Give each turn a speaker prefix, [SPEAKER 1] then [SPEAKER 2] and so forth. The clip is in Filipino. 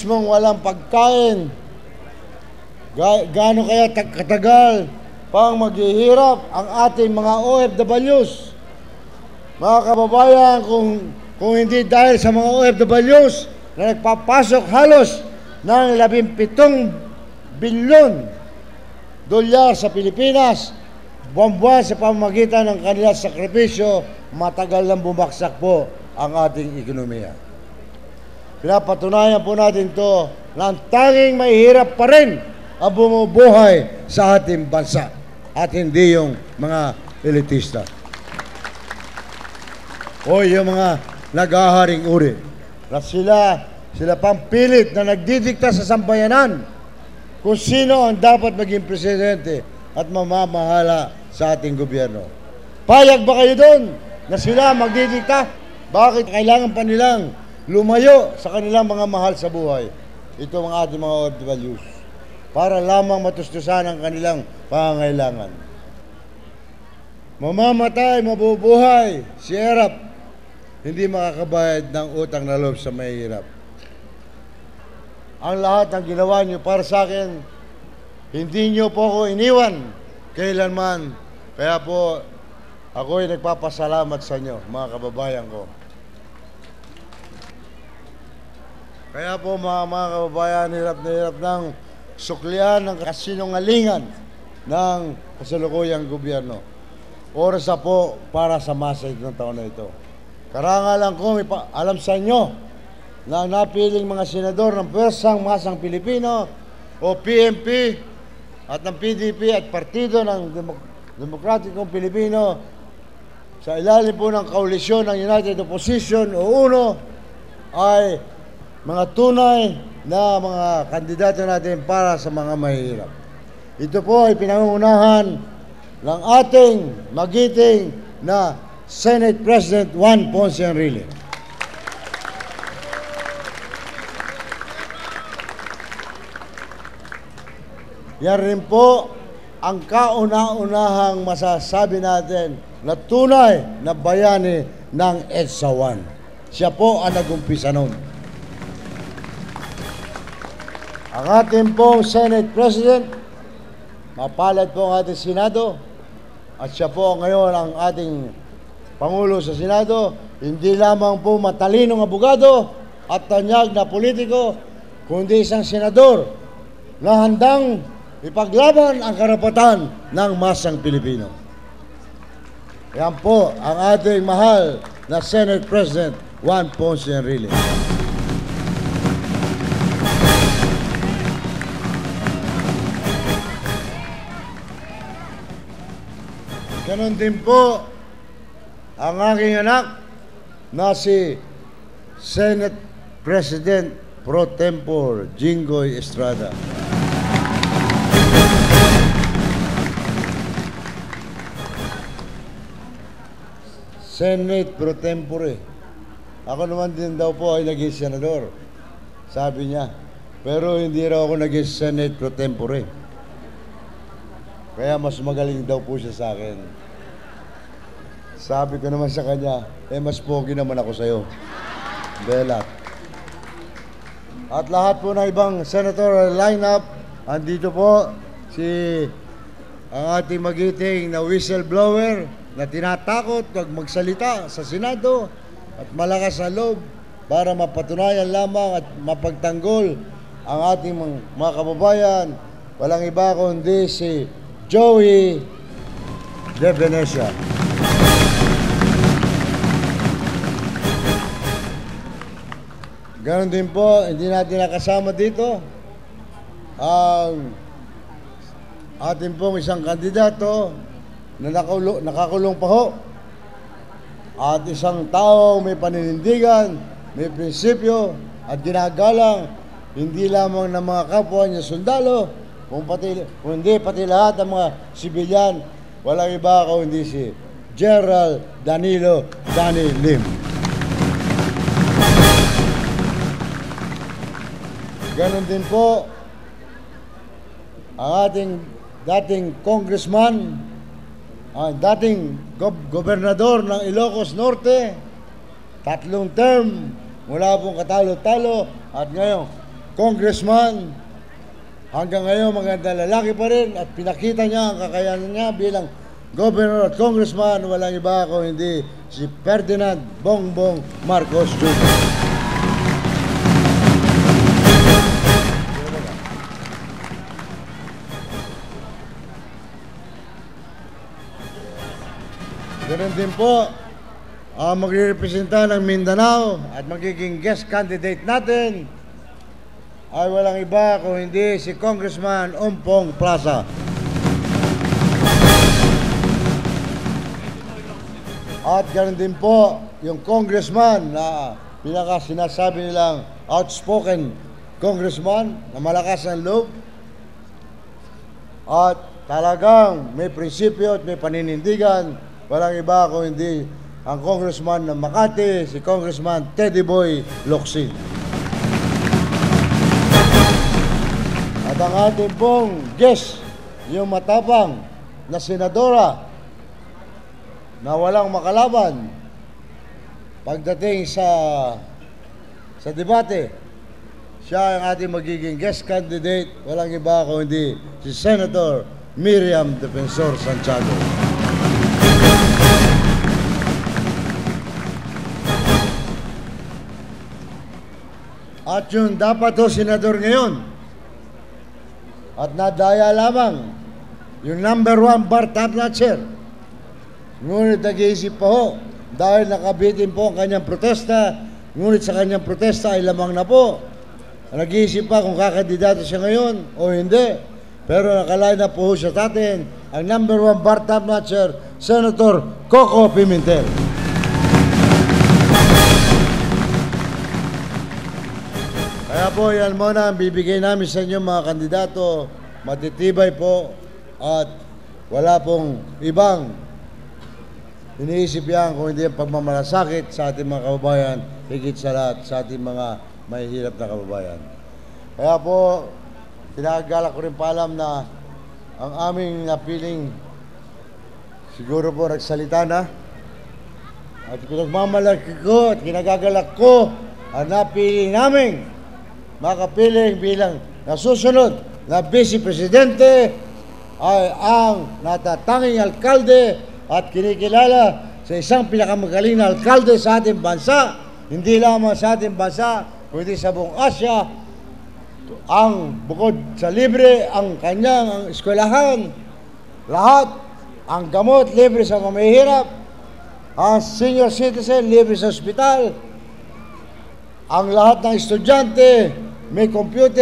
[SPEAKER 1] mong walang pagkain, gaano kaya katagal pang maghihirap ang ating mga OFWs. Mga kababayan, kung hindi dahil sa mga OFWs na nagpapasok halos ng 17 bilyon dolyar sa Pilipinas, buwan-buwan sa pamamagitan ng kanilang sakripisyo, matagal lang bumaksak po ang ating ekonomiya. Pinapatunayan po natin to na ang tanging mahihirap pa rin ang bumubuhay sa ating bansa at hindi yung mga elitista o yung mga nag-aharing uri na sila pang pilit na nagdidikta sa sambayanan kung sino ang dapat maging presidente at mamamahala sa ating gobyerno. Payag ba kayo doon na sila magdidikta? Bakit kailangan pa nilang lumayo sa kanilang mga mahal sa buhay? Ito ang ating mga OFWs para lamang matustusan ang kanilang pangangailangan. Mamamatay, mabubuhay, si Erap, hindi makakabayad ng utang na loob sa mahihirap. Ang lahat ng ginawa niyo para sa akin, hindi niyo po ako iniwan kailanman. Kaya po, ako'y nagpapasalamat sa inyo, mga kababayan ko. Kaya po, mga kababayan, hirap na hirap ng suklian ng kasinungalingan ng kasalukuyang gobyerno. Oras na po para sa masay ng taon na ito. Karangalan ko, alam sa inyo na ang napiling mga senador ng Pwersang Masang Pilipino o PMP at ng PDP at Partido ng Demokratikong Pilipino sa ilalim po ng koalisyon ng United Opposition o UNO ay mga tunay na mga kandidato natin para sa mga mahihirap. Ito po ay pinangungunahan ng ating magiting na Senate President Juan Ponce Enrile. Yan rin po ang kauna-unahang masasabi natin na tunay na bayani ng EDSA 1. Siya po ang nag-umpisa nun. Ang ating pong Senate President, mapalad po ang ating Senado, at siya po ngayon ang ating Pangulo sa Senado, hindi lamang po matalinong abogado at tanyag na politiko, kundi isang senador na handang ipaglaban ang karapatan ng masang Pilipino. Yan po ang ating mahal na Senate President Juan Ponce Enrile. Ganon din po ang aking anak na si Senate President Pro Tempore Jinggoy Estrada. Senate Pro Tempore. Ako naman din daw po ay naging senador, sabi niya. Pero hindi raw ako naging Senate Pro Tempore. Kaya mas magaling daw po siya sa akin. Sabi ko naman sa kanya, mas pogi naman ako sa'yo. Bella. At lahat po ng ibang senatorial lineup, andito po ang ating magiting na whistleblower na tinatakot pag magsalita sa Senado at malakas sa loob para mapatunayan lamang at mapagtanggol ang ating mga kababayan. Walang iba kundi si Joey De Venecia. Ganon din po, hindi natin nakasama dito ang ating pong isang kandidato na nakakulong pa ho at isang tao may paninindigan, may prinsipyo at ginagalang hindi lamang ng mga kapwa niya sundalo, kundi pati lahat ng mga sibilyan. Walang iba kundi si General Danilo Danny Lim. Ganon din po ang ating dating congressman, ang dating gobernador ng Ilocos Norte, 3 term mula pong katalo-talo at ngayon congressman. Hanggang ngayon, maganda lalaki pa rin at pinakita niya ang kakayanan niya bilang governor at congressman. Walang iba kung hindi si Ferdinand Bongbong Marcos Jr. Ganun din po, magre-representa ng Mindanao at magiging guest candidate natin ay walang iba kung hindi si Congressman Ompong Plaza. At ganun din po yung congressman na sinasabi nilang outspoken congressman na malakas ang loob at talagang may prinsipyo at may paninindigan. Walang iba kung hindi ang congressman ng Makati, si Congressman Teddy Boy Locsin. At ang ating pong guest, yung matapang na senadora na walang makalaban pagdating sa debate, siya ang ating magiging guest candidate. Walang iba kung hindi si Senator Miriam Defensor Santiago. At yung dapat ho senador ngayon at nadaya lamang yung number 1 bar top notcher. Ngunit nag-iisip pa ho dahil nakabitin po ang kanyang protesta, ngunit sa kanyang protesta ay lamang na po. Nag-iisip pa kung kakandidato siya ngayon o hindi. Pero nakalain na po siya sa atin ang number 1 bar top notcher, Senator Coco Pimentel. Kaya po yan muna ang bibigay namin sa inyo mga kandidato. Matitibay po at wala pong ibang iniisip yan kung hindi ang pagmamalasakit sa ating mga kababayan, higit sa lahat sa ating mga mahihirap na kababayan. Kaya po, tinagala ko rin paalam na ang aming napiling siguro po nagsalita na at pinagmamalaki ko at kinagagalak ko ang napiling naming makapiling bilang nasusunod na Vice Presidente ay ang natatanging alkalde at kinikilala sa isang pinakamagaling na alkalde sa ating bansa, hindi lamang sa ating bansa, kundi sa buong Asya. Ang bukod sa libre, ang kanyang eskwelahan, lahat, ang gamot, libre sa mamihirap, ang senior citizen, libre sa ospital, ang lahat ng estudyante, may computer,